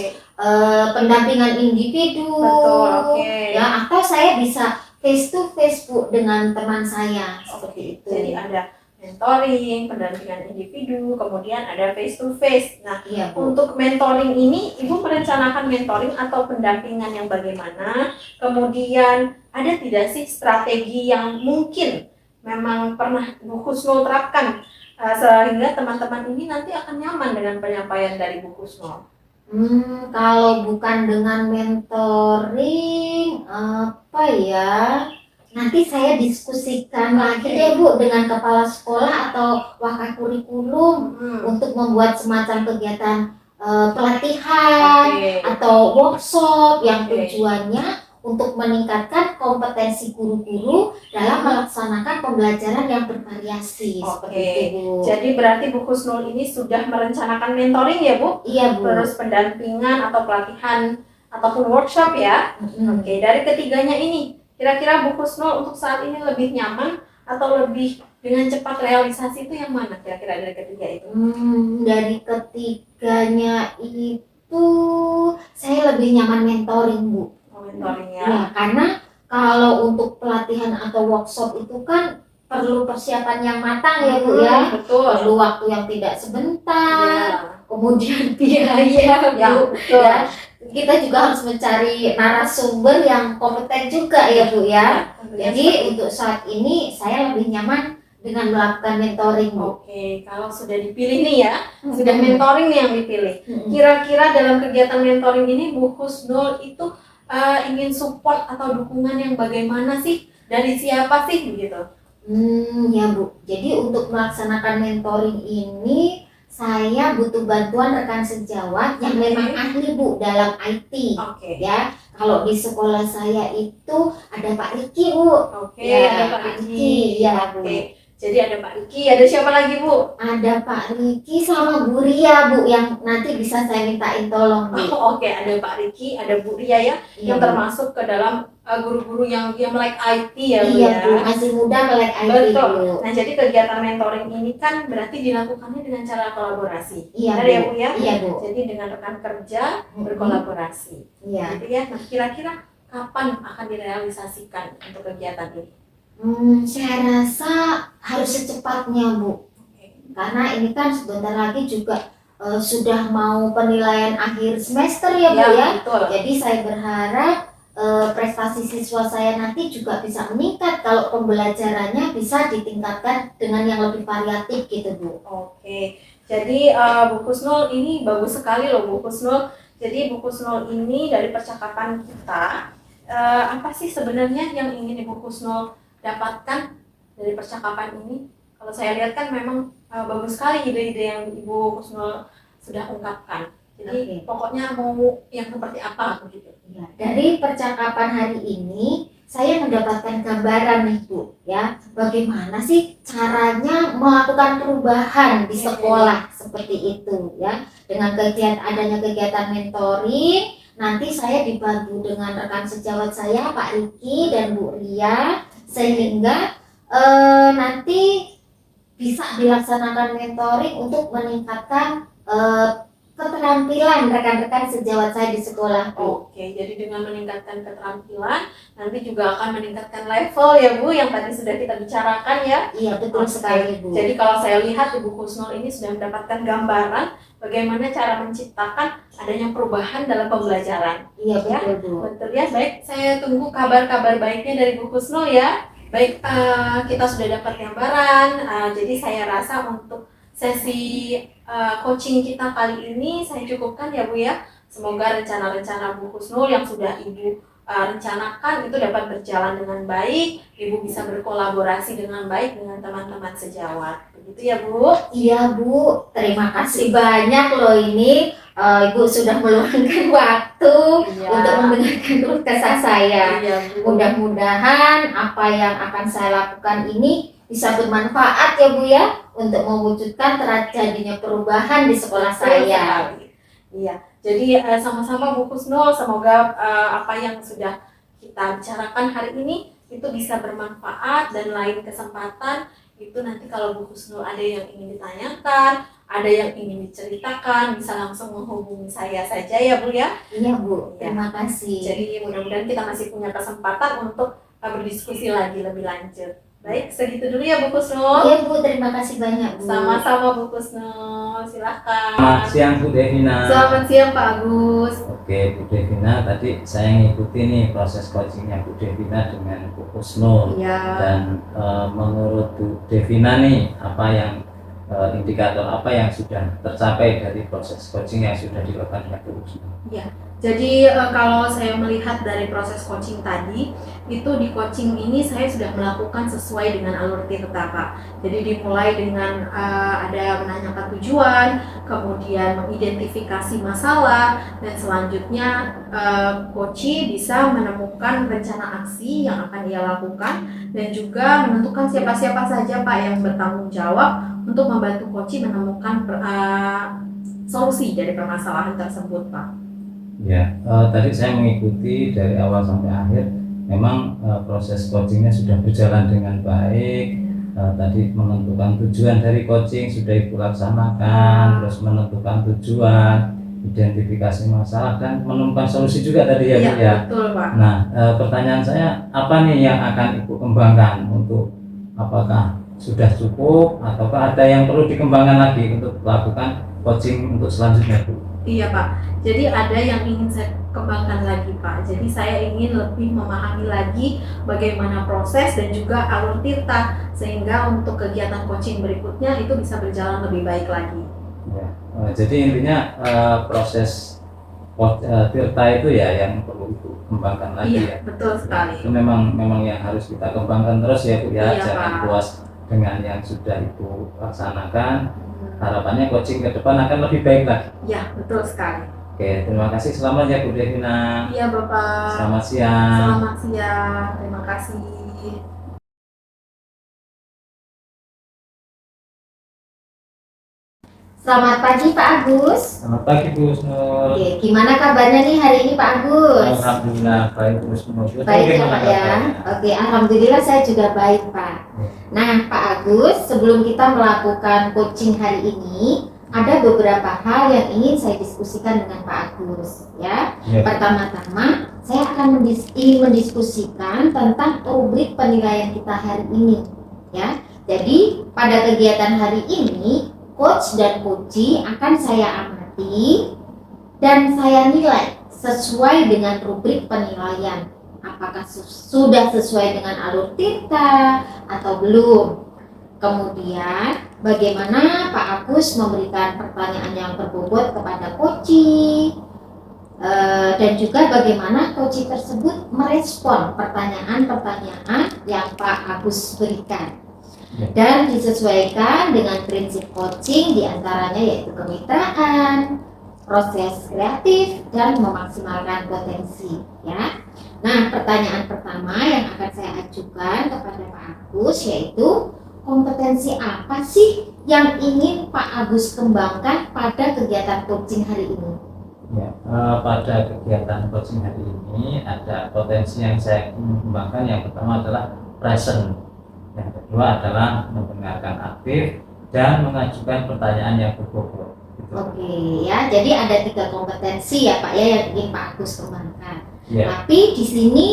Speaker 1: pendampingan individu.
Speaker 3: Betul, oke.
Speaker 1: Ya, atau saya bisa face to face Bu dengan teman saya seperti itu.
Speaker 3: Jadi ada mentoring, pendampingan individu, kemudian ada face to face. Nah,
Speaker 1: Iya Bu.
Speaker 3: untuk mentoring ini Ibu merencanakan mentoring atau pendampingan yang bagaimana? Kemudian ada tidak sih strategi yang mungkin memang pernah Bu Husnul terapkan sehingga teman-teman ini nanti akan nyaman dengan penyampaian dari Bu Husnul?
Speaker 1: Kalau bukan dengan mentoring, apa ya? Nanti saya diskusikan lagi deh Bu dengan kepala sekolah atau wakil kurikulum untuk membuat semacam kegiatan pelatihan atau workshop yang tujuannya untuk meningkatkan kompetensi guru-guru dalam melaksanakan pembelajaran yang bervariasi seperti itu Bu.
Speaker 3: Jadi berarti Bu Husnul ini sudah merencanakan mentoring ya Bu?
Speaker 1: Iya Bu.
Speaker 3: Terus pendampingan atau pelatihan ataupun workshop ya? Oke, dari ketiganya ini kira-kira Bu Husnul untuk saat ini lebih nyaman atau lebih dengan cepat realisasi itu yang mana kira-kira dari ketiga itu?
Speaker 1: Dari ketiganya itu saya lebih nyaman mentoring Bu.
Speaker 3: Mentoring ya.
Speaker 1: Ya, karena kalau untuk pelatihan atau workshop itu kan perlu persiapan yang matang ya Bu ya.
Speaker 3: Betul.
Speaker 1: Perlu waktu yang tidak sebentar.
Speaker 3: Ya.
Speaker 1: Kemudian biaya
Speaker 3: Ya,
Speaker 1: Bu.
Speaker 3: betul.
Speaker 1: Ya. Kita juga harus mencari narasumber yang kompeten juga ya Bu ya. Jadi untuk saat ini saya lebih nyaman dengan melakukan mentoring Bu.
Speaker 3: Oke, kalau sudah dipilih nih ya, sudah mentoring nih yang dipilih. Kira-kira dalam kegiatan mentoring ini Bu Husnul itu ingin support atau dukungan yang bagaimana sih? Dari siapa sih begitu?
Speaker 1: Ya Bu, jadi untuk melaksanakan mentoring ini saya butuh bantuan rekan sejawat yang memang ahli Bu dalam IT.
Speaker 3: Oke.
Speaker 1: Ya, kalau di sekolah saya itu ada Pak Riki Bu.
Speaker 3: Oke,
Speaker 1: Ya,
Speaker 3: ada Pak Riki.
Speaker 1: Ya Bu.
Speaker 3: Oke. Jadi ada Pak Riki, ada siapa lagi Bu?
Speaker 1: Ada Pak Riki sama Bu Ria Bu yang nanti bisa saya mintain tolong Bu.
Speaker 3: Oke, ada Pak Riki, ada Bu Ria ya, yang termasuk ke dalam guru-guru yang melek IT ya Bu
Speaker 1: Iya
Speaker 3: ya.
Speaker 1: Bu, masih muda melek IT
Speaker 3: Betul.
Speaker 1: Bu.
Speaker 3: Nah, jadi kegiatan mentoring ini kan berarti dilakukannya dengan cara kolaborasi.
Speaker 1: Iya
Speaker 3: Benar
Speaker 1: Bu.
Speaker 3: ya Bu ya?
Speaker 1: Iya Bu.
Speaker 3: Jadi dengan rekan kerja berkolaborasi.
Speaker 1: Iya.
Speaker 3: Gitu ya. Nah, kira-kira kapan akan direalisasikan untuk kegiatan ini?
Speaker 1: Saya rasa harus secepatnya Bu. Karena ini kan sebentar lagi juga sudah mau penilaian akhir semester ya Bu ya.
Speaker 3: Betul.
Speaker 1: Jadi saya berharap prestasi siswa saya nanti juga bisa meningkat kalau pembelajarannya bisa ditingkatkan dengan yang lebih variatif gitu Bu.
Speaker 3: Oke. Jadi Bu Husnul ini bagus sekali loh Bu Husnul. Jadi Bu Husnul ini dari percakapan kita apa sih sebenarnya yang ingin Ibu Husnul dapatkan dari percakapan ini? Kalau saya lihat kan memang bagus sekali ide-ide yang Ibu Husnul sudah ungkapkan. Jadi pokoknya mau yang seperti apa begitu?
Speaker 1: Ya, dari percakapan hari ini saya mendapatkan gambaran nih Bu ya, bagaimana sih caranya melakukan perubahan di sekolah seperti itu ya. Dengan adanya kegiatan mentoring, nanti saya dibantu dengan rekan sejawat saya Pak Riki dan Bu Ria, sehingga nanti bisa dilaksanakan mentoring untuk meningkatkan keterampilan rekan-rekan sejawat saya di sekolah, Bu.
Speaker 3: Oke, jadi dengan meningkatkan keterampilan, nanti juga akan meningkatkan level ya Bu, yang tadi sudah kita bicarakan ya.
Speaker 1: Iya, betul
Speaker 3: Oke.
Speaker 1: sekali, Bu.
Speaker 3: Jadi kalau saya lihat Ibu Husnul ini sudah mendapatkan gambaran bagaimana cara menciptakan adanya perubahan dalam pembelajaran.
Speaker 1: Iya,
Speaker 3: Ya.
Speaker 1: betul, Bu.
Speaker 3: Betul ya, baik. Saya tunggu kabar-kabar baiknya dari Bu Husnul ya. Baik, kita sudah dapat gambaran. Jadi saya rasa untuk sesi coaching kita kali ini saya cukupkan ya Bu ya. Semoga rencana-rencana Bu Husnul yang sudah Ibu rencanakan itu dapat berjalan dengan baik. Ibu bisa berkolaborasi dengan baik dengan teman-teman sejawat. Begitu ya Bu?
Speaker 1: Iya, Bu. Terima kasih banyak loh ini. Ibu sudah meluangkan waktu untuk mendengarkan podcast saya.
Speaker 3: Iya, Bu.
Speaker 1: Mudah-mudahan apa yang akan saya lakukan ini bisa bermanfaat ya Bu ya, untuk mewujudkan terjadinya perubahan di sekolah saya.
Speaker 3: Iya, jadi sama-sama Bu Husnul, semoga apa yang sudah kita bicarakan hari ini itu bisa bermanfaat, dan lain kesempatan itu nanti kalau Bu Husnul ada yang ingin ditanyakan, ada yang ingin diceritakan, bisa langsung menghubungi saya saja ya Bu ya.
Speaker 1: Iya Bu,
Speaker 3: Ya.
Speaker 1: terima kasih.
Speaker 3: Jadi mudah-mudahan kita masih punya kesempatan untuk berdiskusi lagi lebih lanjut. Baik, segitu dulu ya Bu Husnul.
Speaker 1: Iya Bu, terima kasih banyak Bu.
Speaker 3: Sama-sama Bu Husnul, silahkan.
Speaker 2: Selamat siang Bu Devina.
Speaker 3: Selamat siang Pak Agus.
Speaker 2: Oke Bu Devina, tadi saya ngikuti nih proses coachingnya Bu Devina dengan Bu Husnul.
Speaker 3: Iya.
Speaker 2: Dan menurut Bu Devina nih, apa yang indikator apa yang sudah tercapai dari proses coaching yang sudah dilakukan dengan Bu Husnul?
Speaker 3: Jadi kalau saya melihat dari proses coaching tadi, itu di coaching ini saya sudah melakukan sesuai dengan alur tirta Pak. Jadi dimulai dengan ada menanyakan tujuan, kemudian mengidentifikasi masalah, dan selanjutnya coach bisa menemukan rencana aksi yang akan ia lakukan, dan juga menentukan siapa-siapa saja Pak yang bertanggung jawab untuk membantu coach menemukan solusi dari permasalahan tersebut Pak.
Speaker 2: Ya, tadi saya mengikuti dari awal sampai akhir. Memang proses coachingnya sudah berjalan dengan baik. Tadi menentukan tujuan dari coaching sudah Ibu laksanakan, terus menentukan tujuan, identifikasi masalah, dan menemukan solusi juga tadi ya Bu ya.
Speaker 3: Betul Pak.
Speaker 2: Nah, pertanyaan saya, apa nih yang akan Ibu kembangkan untuk, apakah sudah cukup ataukah ada yang perlu dikembangkan lagi untuk melakukan coaching untuk selanjutnya Bu?
Speaker 3: Iya Pak, jadi ada yang ingin saya kembangkan lagi Pak. Jadi saya ingin lebih memahami lagi bagaimana proses dan juga alur tirta, sehingga untuk kegiatan coaching berikutnya itu bisa berjalan lebih baik lagi.
Speaker 2: Ya, jadi intinya proses tirta itu ya yang perlu Ibu kembangkan lagi
Speaker 3: Iya,
Speaker 2: ya.
Speaker 3: betul sekali.
Speaker 2: Itu memang yang harus kita kembangkan terus ya Bu ya.
Speaker 3: Iya,
Speaker 2: Jangan
Speaker 3: Pak.
Speaker 2: puas dengan yang sudah Ibu laksanakan. Harapannya coaching ke depan akan lebih baik lagi.
Speaker 3: Ya, betul sekali.
Speaker 2: Oke, terima kasih. Selamat ya Bu Devina.
Speaker 3: Iya Bapak.
Speaker 2: Selamat siang.
Speaker 3: Selamat siang. Terima kasih.
Speaker 1: Selamat pagi Pak Agus.
Speaker 2: Selamat pagi Bu Husnul.
Speaker 1: Oke, gimana kabarnya nih hari ini Pak Agus?
Speaker 2: Alhamdulillah baik Bu Husnul.
Speaker 1: Baik ya Pak ya. Oke, alhamdulillah saya juga baik Pak. Nah Pak Agus, sebelum kita melakukan coaching hari ini, ada beberapa hal yang ingin saya diskusikan dengan Pak Agus ya.
Speaker 2: Ya.
Speaker 1: Pertama-tama, saya akan ingin mendiskusikan tentang rubrik penilaian kita hari ini ya. Jadi pada kegiatan hari ini, coach dan coachee akan saya amati dan saya nilai sesuai dengan rubrik penilaian. Apakah sudah sesuai dengan alur tirta atau belum? Kemudian bagaimana Pak Agus memberikan pertanyaan yang berbobot kepada coachee, dan juga bagaimana coachee tersebut merespon pertanyaan-pertanyaan yang Pak Agus berikan. Dan disesuaikan dengan prinsip coaching diantaranya yaitu kemitraan, proses kreatif, dan memaksimalkan potensi ya. Nah, pertanyaan pertama yang akan saya ajukan kepada Pak Agus yaitu kompetensi apa sih yang ingin Pak Agus kembangkan pada kegiatan coaching hari ini?
Speaker 2: Ya, pada kegiatan coaching hari ini ada potensi yang saya ingin kembangkan. Yang pertama adalah present. Yang kedua adalah mendengarkan aktif dan mengajukan pertanyaan yang berbobot. Itu
Speaker 1: Oke ya, jadi ada 3 kompetensi ya Pak ya yang ingin Pak Agus kembangkan.
Speaker 2: Ya,
Speaker 1: Tapi di sini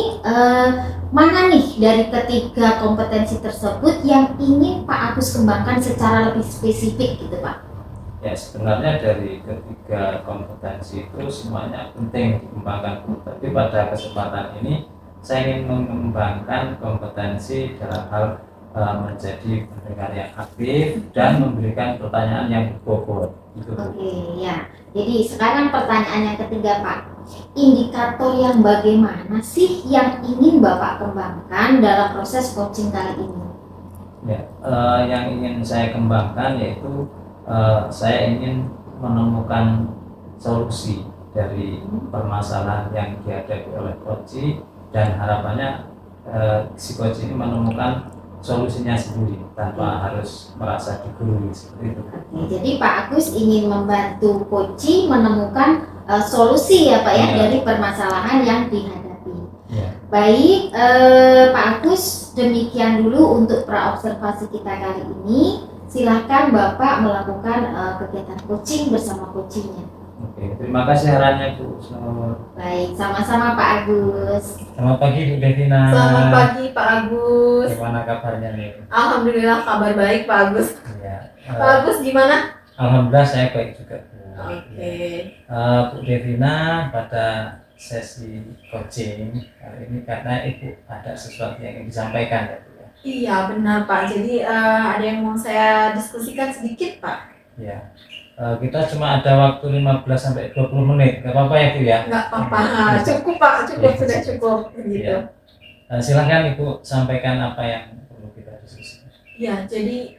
Speaker 1: mana nih dari ketiga kompetensi tersebut yang ingin Pak Agus kembangkan secara lebih spesifik gitu Pak?
Speaker 2: ya sebenarnya dari ketiga kompetensi itu semuanya penting dikembangkan. Tapi pada kesempatan ini saya ingin mengembangkan kompetensi dalam hal menjadi pendengar yang aktif dan memberikan pertanyaan yang berbobot. Itu.
Speaker 1: Oke ya, jadi sekarang pertanyaan yang ketiga Pak. Indikator yang bagaimana sih yang ingin Bapak kembangkan dalam proses coaching kali ini?
Speaker 2: Ya, yang ingin saya kembangkan yaitu saya ingin menemukan solusi dari permasalahan yang dihadapi oleh coach dan harapannya si coach ini menemukan solusinya sendiri tanpa harus merasa digurui seperti itu.
Speaker 1: Oke, jadi Pak Agus ingin membantu coach menemukan solusi ya Pak ya
Speaker 2: Ya.
Speaker 1: dari permasalahan yang dihadapi.
Speaker 2: Ya.
Speaker 1: Baik, Pak Agus, demikian dulu untuk praobservasi kita kali ini. Silakan Bapak melakukan kegiatan coaching bersama coachingnya.
Speaker 2: Oke, terima kasih sarannya Bu. Selamat
Speaker 1: Baik, sama-sama Pak Agus.
Speaker 2: pagi Bu Devina.
Speaker 3: Selamat pagi Pak Agus.
Speaker 2: Gimana kabarnya nih?
Speaker 3: Alhamdulillah kabar baik Pak Agus.
Speaker 2: Ya,
Speaker 3: Pak Agus gimana?
Speaker 2: alhamdulillah saya baik juga Bu.
Speaker 3: Oke.
Speaker 2: Bu Devina, pada sesi coaching kali ini karena Ibu ada sesuatu yang ingin disampaikan ya Bu ya.
Speaker 3: Iya benar Pak. Jadi ada yang mau saya diskusikan sedikit Pak.
Speaker 2: Ya. Kita cuma ada waktu 15 sampai 20 menit. Gak apa-apa ya Bu ya?
Speaker 3: Nggak apa-apa. Cukup Pak. Cukup sudah cukup. Begitu.
Speaker 2: Iya. Silakan Ibu sampaikan apa yang perlu kita diskusikan.
Speaker 3: Ya, jadi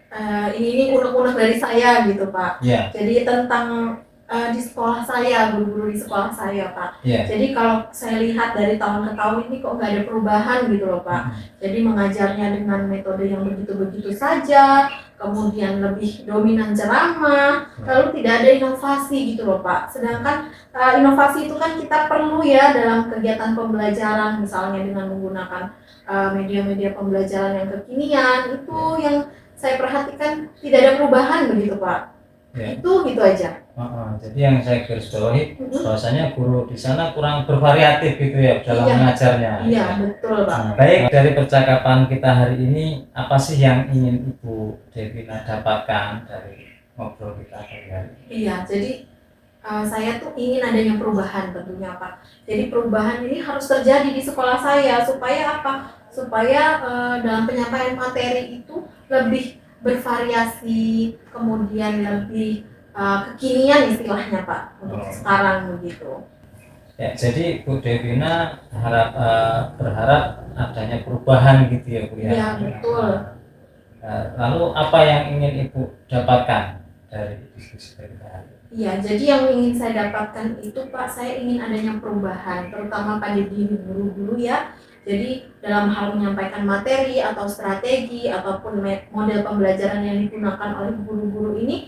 Speaker 3: ini unek-unek dari saya gitu Pak.
Speaker 2: Ya,
Speaker 3: Jadi tentang di sekolah saya, guru-guru di sekolah saya Pak.
Speaker 2: ya.
Speaker 3: Jadi kalau saya lihat dari tahun ke tahun ini kok nggak ada perubahan gitu loh Pak. Jadi mengajarnya dengan metode yang begitu-begitu saja, kemudian lebih dominan ceramah, lalu tidak ada inovasi gitu loh Pak. Sedangkan inovasi itu kan kita perlu ya dalam kegiatan pembelajaran, misalnya dengan menggunakan media-media pembelajaran yang kekinian, itu yang saya perhatikan tidak ada perubahan begitu Pak.
Speaker 2: Ya.
Speaker 3: Itu gitu aja.
Speaker 2: Jadi yang saya garis bawahi
Speaker 3: Mhm.
Speaker 2: bahwasanya guru di sana kurang bervariatif gitu ya dalam
Speaker 3: Iya.
Speaker 2: mengajarnya.
Speaker 3: Iya betul Pak.
Speaker 2: Nah, baik, dari percakapan kita hari ini apa sih yang ingin Ibu Devina dapatkan dari ngobrol kita hari ini?
Speaker 3: Iya, jadi saya tuh ingin adanya perubahan tentunya Pak. Jadi perubahan ini harus terjadi di sekolah saya supaya apa? Supaya dalam penyampaian materi itu lebih bervariasi, kemudian lebih kekinian istilahnya Pak untuk sekarang begitu.
Speaker 2: Ya, jadi Bu Devina berharap adanya perubahan gitu ya Bu ya.
Speaker 3: Iya betul.
Speaker 2: Lalu apa yang ingin Ibu dapatkan dari diskusi kita hari ini?
Speaker 3: Iya, jadi yang ingin saya dapatkan itu Pak, saya ingin adanya perubahan, terutama pada diri guru-guru ya. Jadi dalam hal menyampaikan materi atau strategi ataupun model pembelajaran yang digunakan oleh guru-guru ini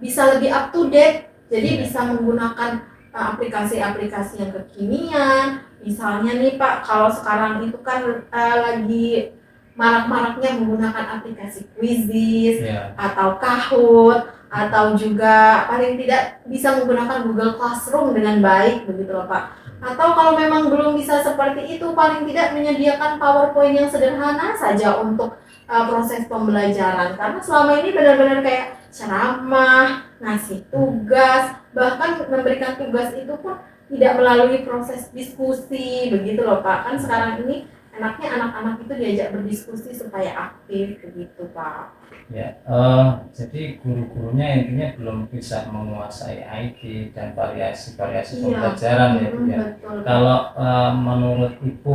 Speaker 3: bisa lebih up to date. Jadi bisa menggunakan aplikasi-aplikasi yang kekinian. Misalnya nih Pak, kalau sekarang itu kan lagi marak-maraknya menggunakan aplikasi Quizizz
Speaker 2: Ya,
Speaker 3: atau Kahoot, atau juga paling tidak bisa menggunakan Google Classroom dengan baik begitu loh Pak. Atau kalau memang belum bisa seperti itu, paling tidak menyediakan PowerPoint yang sederhana saja untuk proses pembelajaran. Karena selama ini benar-benar kayak ceramah, ngasih tugas, bahkan memberikan tugas itu pun tidak melalui proses diskusi begitu loh Pak. Kan sekarang ini enaknya anak-anak itu diajak berdiskusi supaya aktif begitu Pak.
Speaker 2: ya. Jadi guru-gurunya intinya belum bisa menguasai IT dan variasi-variasi pembelajaran ya Bu ya.
Speaker 3: Betul.
Speaker 2: Kalau menurut Ibu,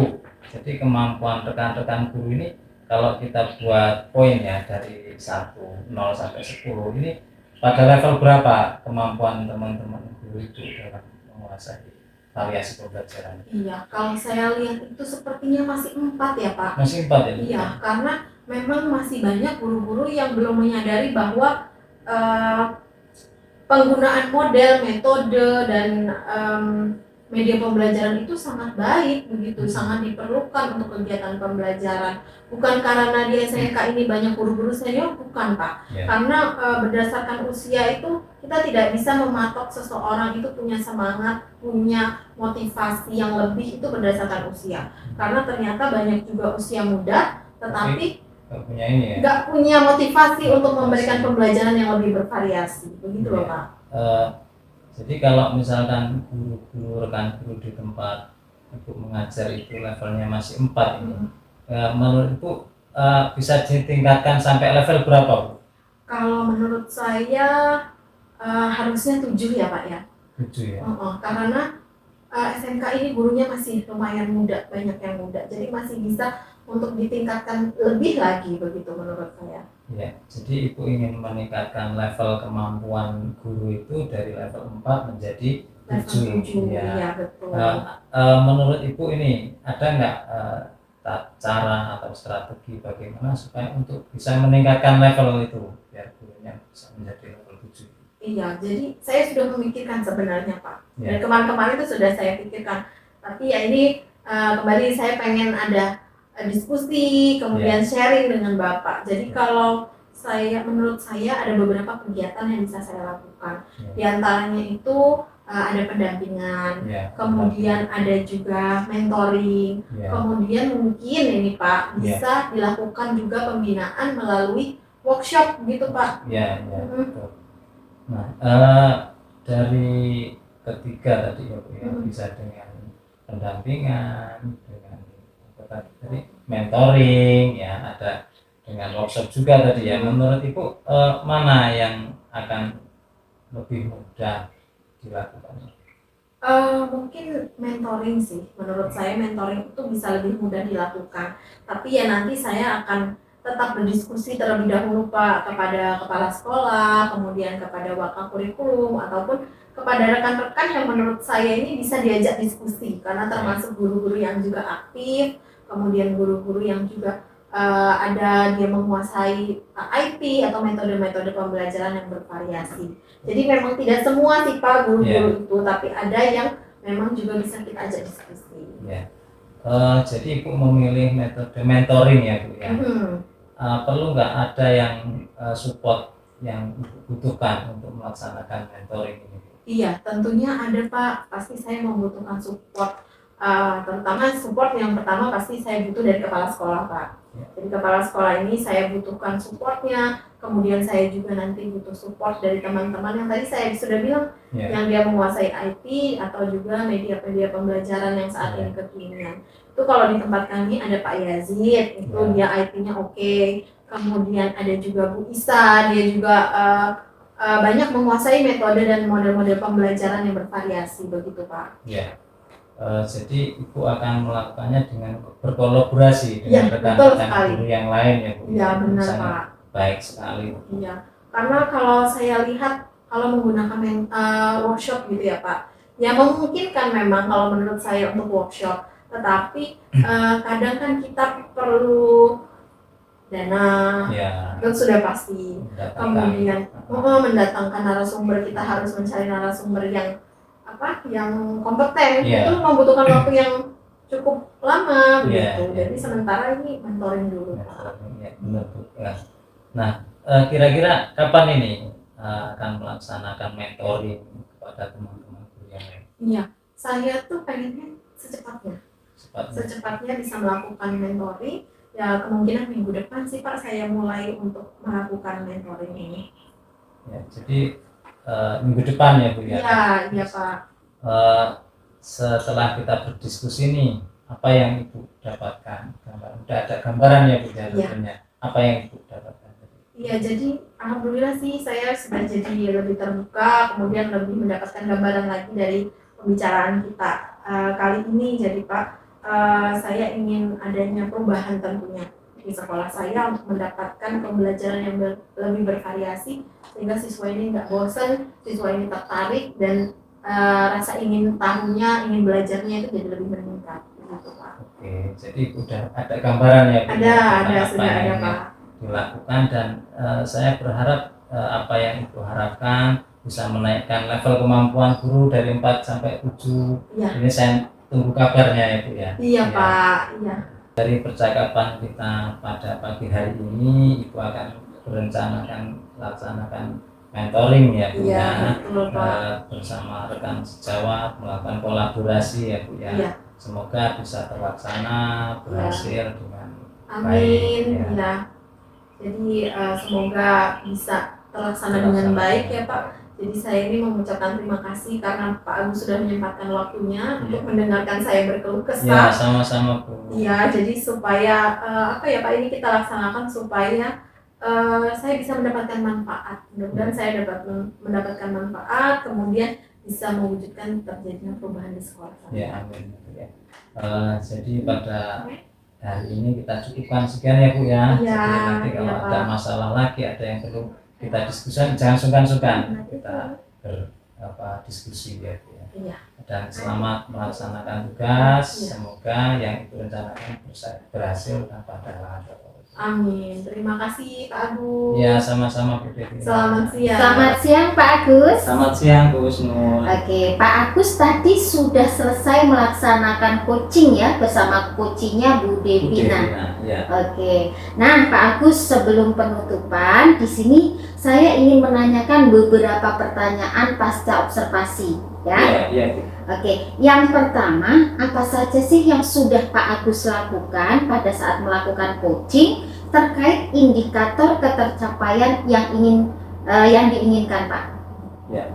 Speaker 2: jadi kemampuan rekan-rekan guru ini kalau kita buat poin ya dari 0 sampai 10 ini pada level berapa kemampuan teman-teman guru itu dalam menguasai variasi pembelajaran?
Speaker 3: Iya, kalau saya lihat itu sepertinya masih 4 ya Pak.
Speaker 2: Masih 4 ya?
Speaker 3: Iya, karena memang masih banyak guru-guru yang belum menyadari bahwa penggunaan model, metode, dan media pembelajaran itu sangat baik, begitu sangat diperlukan untuk kegiatan pembelajaran. Bukan karena di SMK ini banyak guru-guru senior, bukan Pak.
Speaker 2: Ya.
Speaker 3: Karena berdasarkan usia itu kita kita tidak bisa mematok seseorang itu punya semangat, punya motivasi yang lebih itu berdasarkan usia. Karena ternyata banyak juga usia muda, tetapi
Speaker 2: nggak punya ini ya.
Speaker 3: nggak punya motivasi untuk memberikan pembelajaran yang lebih bervariasi. Begitu loh Pak.
Speaker 2: Jadi kalau misalkan guru-guru rekan guru di tempat Ibu mengajar itu levelnya masih 4 ini, menurut Ibu bisa ditingkatkan sampai level berapa, Bu?
Speaker 3: Kalau menurut saya harusnya 7 ya Pak ya.
Speaker 2: 7 ya.
Speaker 3: Karena SMK ini gurunya masih lumayan muda, banyak yang muda, jadi masih bisa untuk ditingkatkan lebih lagi begitu menurut saya.
Speaker 2: Ya, jadi Ibu ingin meningkatkan level kemampuan guru itu dari level 4 menjadi 7. Ya.
Speaker 3: Ya betul.
Speaker 2: Menurut Ibu ini ada nggak cara atau strategi bagaimana supaya untuk bisa meningkatkan level itu biar gurunya bisa menjadi level 7?
Speaker 3: Iya, jadi saya sudah memikirkan sebenarnya Pak.
Speaker 2: Ya.
Speaker 3: Dan kemarin-kemarin itu sudah saya pikirkan. Tapi ya ini kembali saya pengen ada diskusi, kemudian sharing dengan Bapak. Jadi kalau menurut saya ada beberapa kegiatan yang bisa saya lakukan. Di antaranya itu ada pendampingan, kemudian ada juga mentoring, kemudian mungkin ini Pak bisa dilakukan juga pembinaan melalui workshop gitu Pak.
Speaker 2: Ya, betul. Nah, dari ketiga tadi ya Bu ya, bisa dengan pendampingan, dengan tadi mentoring, ya ada dengan workshop juga tadi ya. Menurut Ibu mana yang akan lebih mudah dilakukan?
Speaker 3: Mungkin mentoring sih. Menurut saya mentoring itu bisa lebih mudah dilakukan. Tapi ya nanti saya akan tetap berdiskusi terlebih dahulu Pak kepada kepala sekolah, kemudian kepada wakil kurikulum ataupun kepada rekan-rekan yang menurut saya ini bisa diajak diskusi karena termasuk guru-guru yang juga aktif, kemudian guru-guru yang juga ada dia menguasai IT atau metode-metode pembelajaran yang bervariasi. Jadi memang tidak semua sih Pak guru-guru itu, tapi ada yang memang juga bisa kita ajak diskusi.
Speaker 2: Jadi Ibu memilih metode mentoring ya Bu ya. Perlu nggak ada yang support yang butuhkan untuk melaksanakan mentoring ini?
Speaker 3: Iya, tentunya ada Pak. Pasti saya membutuhkan support. Terutama support yang pertama pasti saya butuh dari kepala sekolah Pak. Jadi kepala sekolah ini saya butuhkan supportnya. Kemudian saya juga nanti butuh support dari teman-teman yang tadi saya sudah bilang, yang dia menguasai IT atau juga media-media pembelajaran yang saat ini kekinian. Itu kalau di tempat kami ada Pak Yazid, itu dia IT-nya oke. Kemudian ada juga Bu Isa, dia juga banyak menguasai metode dan model-model pembelajaran yang bervariasi begitu Pak.
Speaker 2: Jadi Ibu akan melakukannya dengan berkolaborasi dengan rekan-rekan guru yang lain ya Bu.
Speaker 3: Iya benar Pak.
Speaker 2: Baik sekali.
Speaker 3: Iya, karena kalau saya lihat kalau menggunakan workshop gitu ya Pak, ya memungkinkan memang kalau menurut saya untuk workshop. Tetapi kadang kan kita perlu dana, itu sudah pasti. Kemudian mendatangkan narasumber, kita harus mencari narasumber yang kompeten. Itu membutuhkan waktu yang cukup lama begitu. Jadi sementara ini mentoring dulu.
Speaker 2: Nah, kira-kira kapan ini akan melaksanakan mentoring kepada teman-teman guru yang lain?
Speaker 3: Iya, saya tuh pengennya secepatnya bisa melakukan mentoring. Ya kemungkinan minggu depan sih Pak saya mulai untuk melakukan mentoring ini.
Speaker 2: Jadi minggu depan ya Bu ya?
Speaker 3: Iya Pak.
Speaker 2: Setelah kita berdiskusi nih, apa yang Ibu dapatkan? Udah ada gambaran ya Bu ya? Apa yang Ibu dapatkan?
Speaker 3: Iya, jadi alhamdulillah sih saya sudah jadi lebih terbuka, kemudian lebih mendapatkan gambaran lagi dari pembicaraan kita kali ini. Jadi Pak, saya ingin adanya perubahan tentunya di sekolah saya untuk mendapatkan pembelajaran yang lebih bervariasi sehingga siswa ini nggak bosan, siswa ini tertarik dan rasa ingin tahunya, ingin belajarnya itu jadi lebih meningkat gitu Pak.
Speaker 2: Oke, jadi udah ada gambaran ya Bu?
Speaker 3: Ada sudah ada Pak.
Speaker 2: Dilakukan dan saya berharap apa yang Ibu harapkan bisa menaikkan level kemampuan guru dari 4 sampai 7. Ini saya tunggu kabarnya ya Bu ya.
Speaker 3: Iya Pak, iya.
Speaker 2: Dari percakapan kita pada pagi hari ini, Ibu akan berencana laksanakan mentoring ya Bu
Speaker 3: Iya,
Speaker 2: ya.
Speaker 3: betul Pak.
Speaker 2: Bersama rekan sejawat melakukan kolaborasi ya Bu ya.
Speaker 3: Iya.
Speaker 2: Semoga bisa terlaksana berhasil dengan
Speaker 3: Amin.
Speaker 2: baik, ya.
Speaker 3: Ya. Jadi semoga bisa terlaksana dengan baik ya Pak. Jadi saya ini mengucapkan terima kasih karena Pak Agus sudah menyempatkan waktunya untuk mendengarkan saya berkeluh
Speaker 2: Ya,
Speaker 3: kesah.
Speaker 2: sama-sama Bu.
Speaker 3: Iya, jadi supaya apa ya Pak, ini kita laksanakan supaya saya bisa mendapatkan manfaat. Mudah-mudahan saya dapat mendapatkan manfaat, kemudian bisa mewujudkan terjadinya perubahan di sekolah.
Speaker 2: Ya, amin. Ya. Jadi pada hari ini kita cukupkan sekian ya Bu ya.
Speaker 3: Iya,
Speaker 2: Jadi nanti kalau
Speaker 3: iya,
Speaker 2: ada
Speaker 3: Pak.
Speaker 2: masalah lagi, ada yang perlu kita diskusikan, jangan sungkan-sungkan kita diskusi ya Bu ya.
Speaker 3: Iya.
Speaker 2: Dan selamat melaksanakan tugas.
Speaker 3: Iya.
Speaker 2: Semoga yang direncanakan berhasil tanpa ada halangan.
Speaker 3: Amin. Terima kasih Pak Agus.
Speaker 2: Ya, sama-sama Bu Devi.
Speaker 3: Selamat siang.
Speaker 1: Selamat siang Pak Agus.
Speaker 2: Selamat siang Bu Husnul.
Speaker 1: Oke, Pak Agus tadi sudah selesai melaksanakan coaching ya bersama coachingnya Bu
Speaker 2: Bu
Speaker 1: Devina.
Speaker 2: Devina, ya.
Speaker 1: Oke, nah Pak Agus sebelum penutupan di sini saya ingin menanyakan beberapa pertanyaan pasca observasi ya.
Speaker 2: Iya, Bu.
Speaker 1: Oke, yang pertama apa saja sih yang sudah Pak Agus lakukan pada saat melakukan coaching terkait indikator ketercapaian yang diinginkan Pak?
Speaker 2: Ya,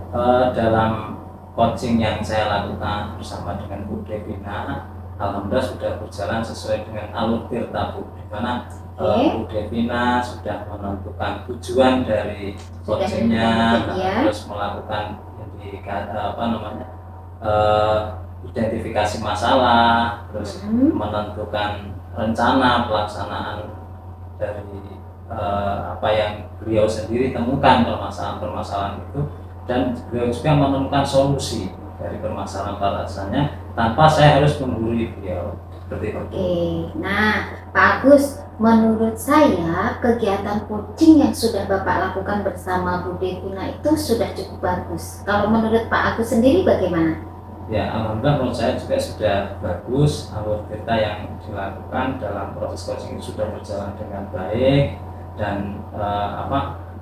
Speaker 2: dalam coaching yang saya lakukan bersama dengan Bu Devina, alhamdulillah sudah berjalan sesuai dengan alur tirta Bu, di mana Bu Devina sudah menentukan tujuan dari coachingnya, terus melakukan identifikasi masalah, terus menentukan rencana pelaksanaan dari apa yang beliau sendiri temukan permasalahan-permasalahan itu, dan beliau juga menemukan solusi dari permasalahan-permasalahannya tanpa saya harus menggurui beliau seperti itu.
Speaker 1: Oke, nah Pak Agus, menurut saya kegiatan coaching yang sudah Bapak lakukan bersama Bu Devina itu sudah cukup bagus. Kalau menurut Pak Agus sendiri bagaimana?
Speaker 2: Ya, alhamdulillah menurut saya juga sudah bagus. Alur kita yang dilakukan dalam proses coaching sudah berjalan dengan baik dan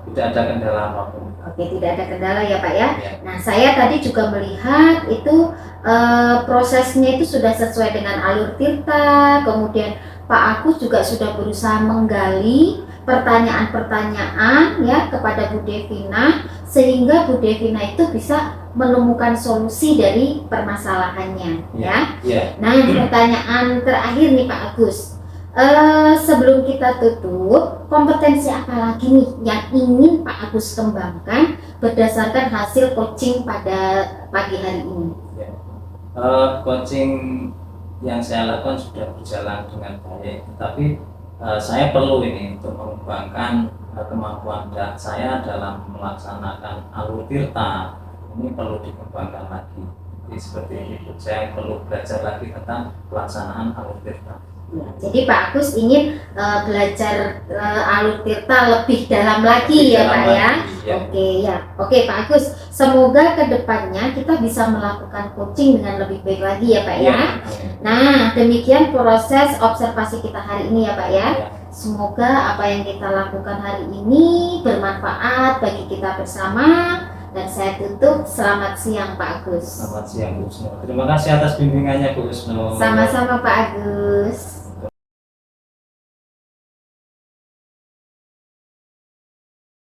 Speaker 2: tidak ada kendala apapun.
Speaker 1: Oke, tidak ada kendala ya Pak ya.
Speaker 2: Ya.
Speaker 1: Nah, saya tadi juga melihat itu prosesnya itu sudah sesuai dengan alur tirta. Kemudian Pak Agus juga sudah berusaha menggali pertanyaan-pertanyaan ya kepada Bu Devina sehingga Bu Devina itu bisa menemukan solusi dari permasalahannya ya.
Speaker 2: Ya.
Speaker 1: Nah, pertanyaan terakhir nih Pak Agus. Sebelum kita tutup, kompetensi apa lagi nih yang ingin Pak Agus kembangkan berdasarkan hasil coaching pada pagi hari ini?
Speaker 2: Coaching yang saya lakukan sudah berjalan dengan baik, tapi saya perlu ini untuk mengembangkan kemampuan saya dalam melaksanakan alur tirta. Ini perlu dikembangkan lagi. Jadi seperti itu, saya perlu belajar lagi tentang pelaksanaan alur tirta.
Speaker 1: Ya, jadi Pak Agus ingin belajar alur tirta lebih dalam lagi ya Pak ya. Oke Pak Agus, semoga kedepannya kita bisa melakukan coaching dengan lebih baik lagi ya Pak ya. Nah, demikian proses observasi kita hari ini ya Pak ya. Semoga apa yang kita lakukan hari ini bermanfaat bagi kita bersama. Dan saya tutup, selamat siang Pak Agus.
Speaker 2: Selamat siang Bu Husnul. Terima kasih atas bimbingannya Bu Husnul.
Speaker 1: Sama-sama Pak Agus.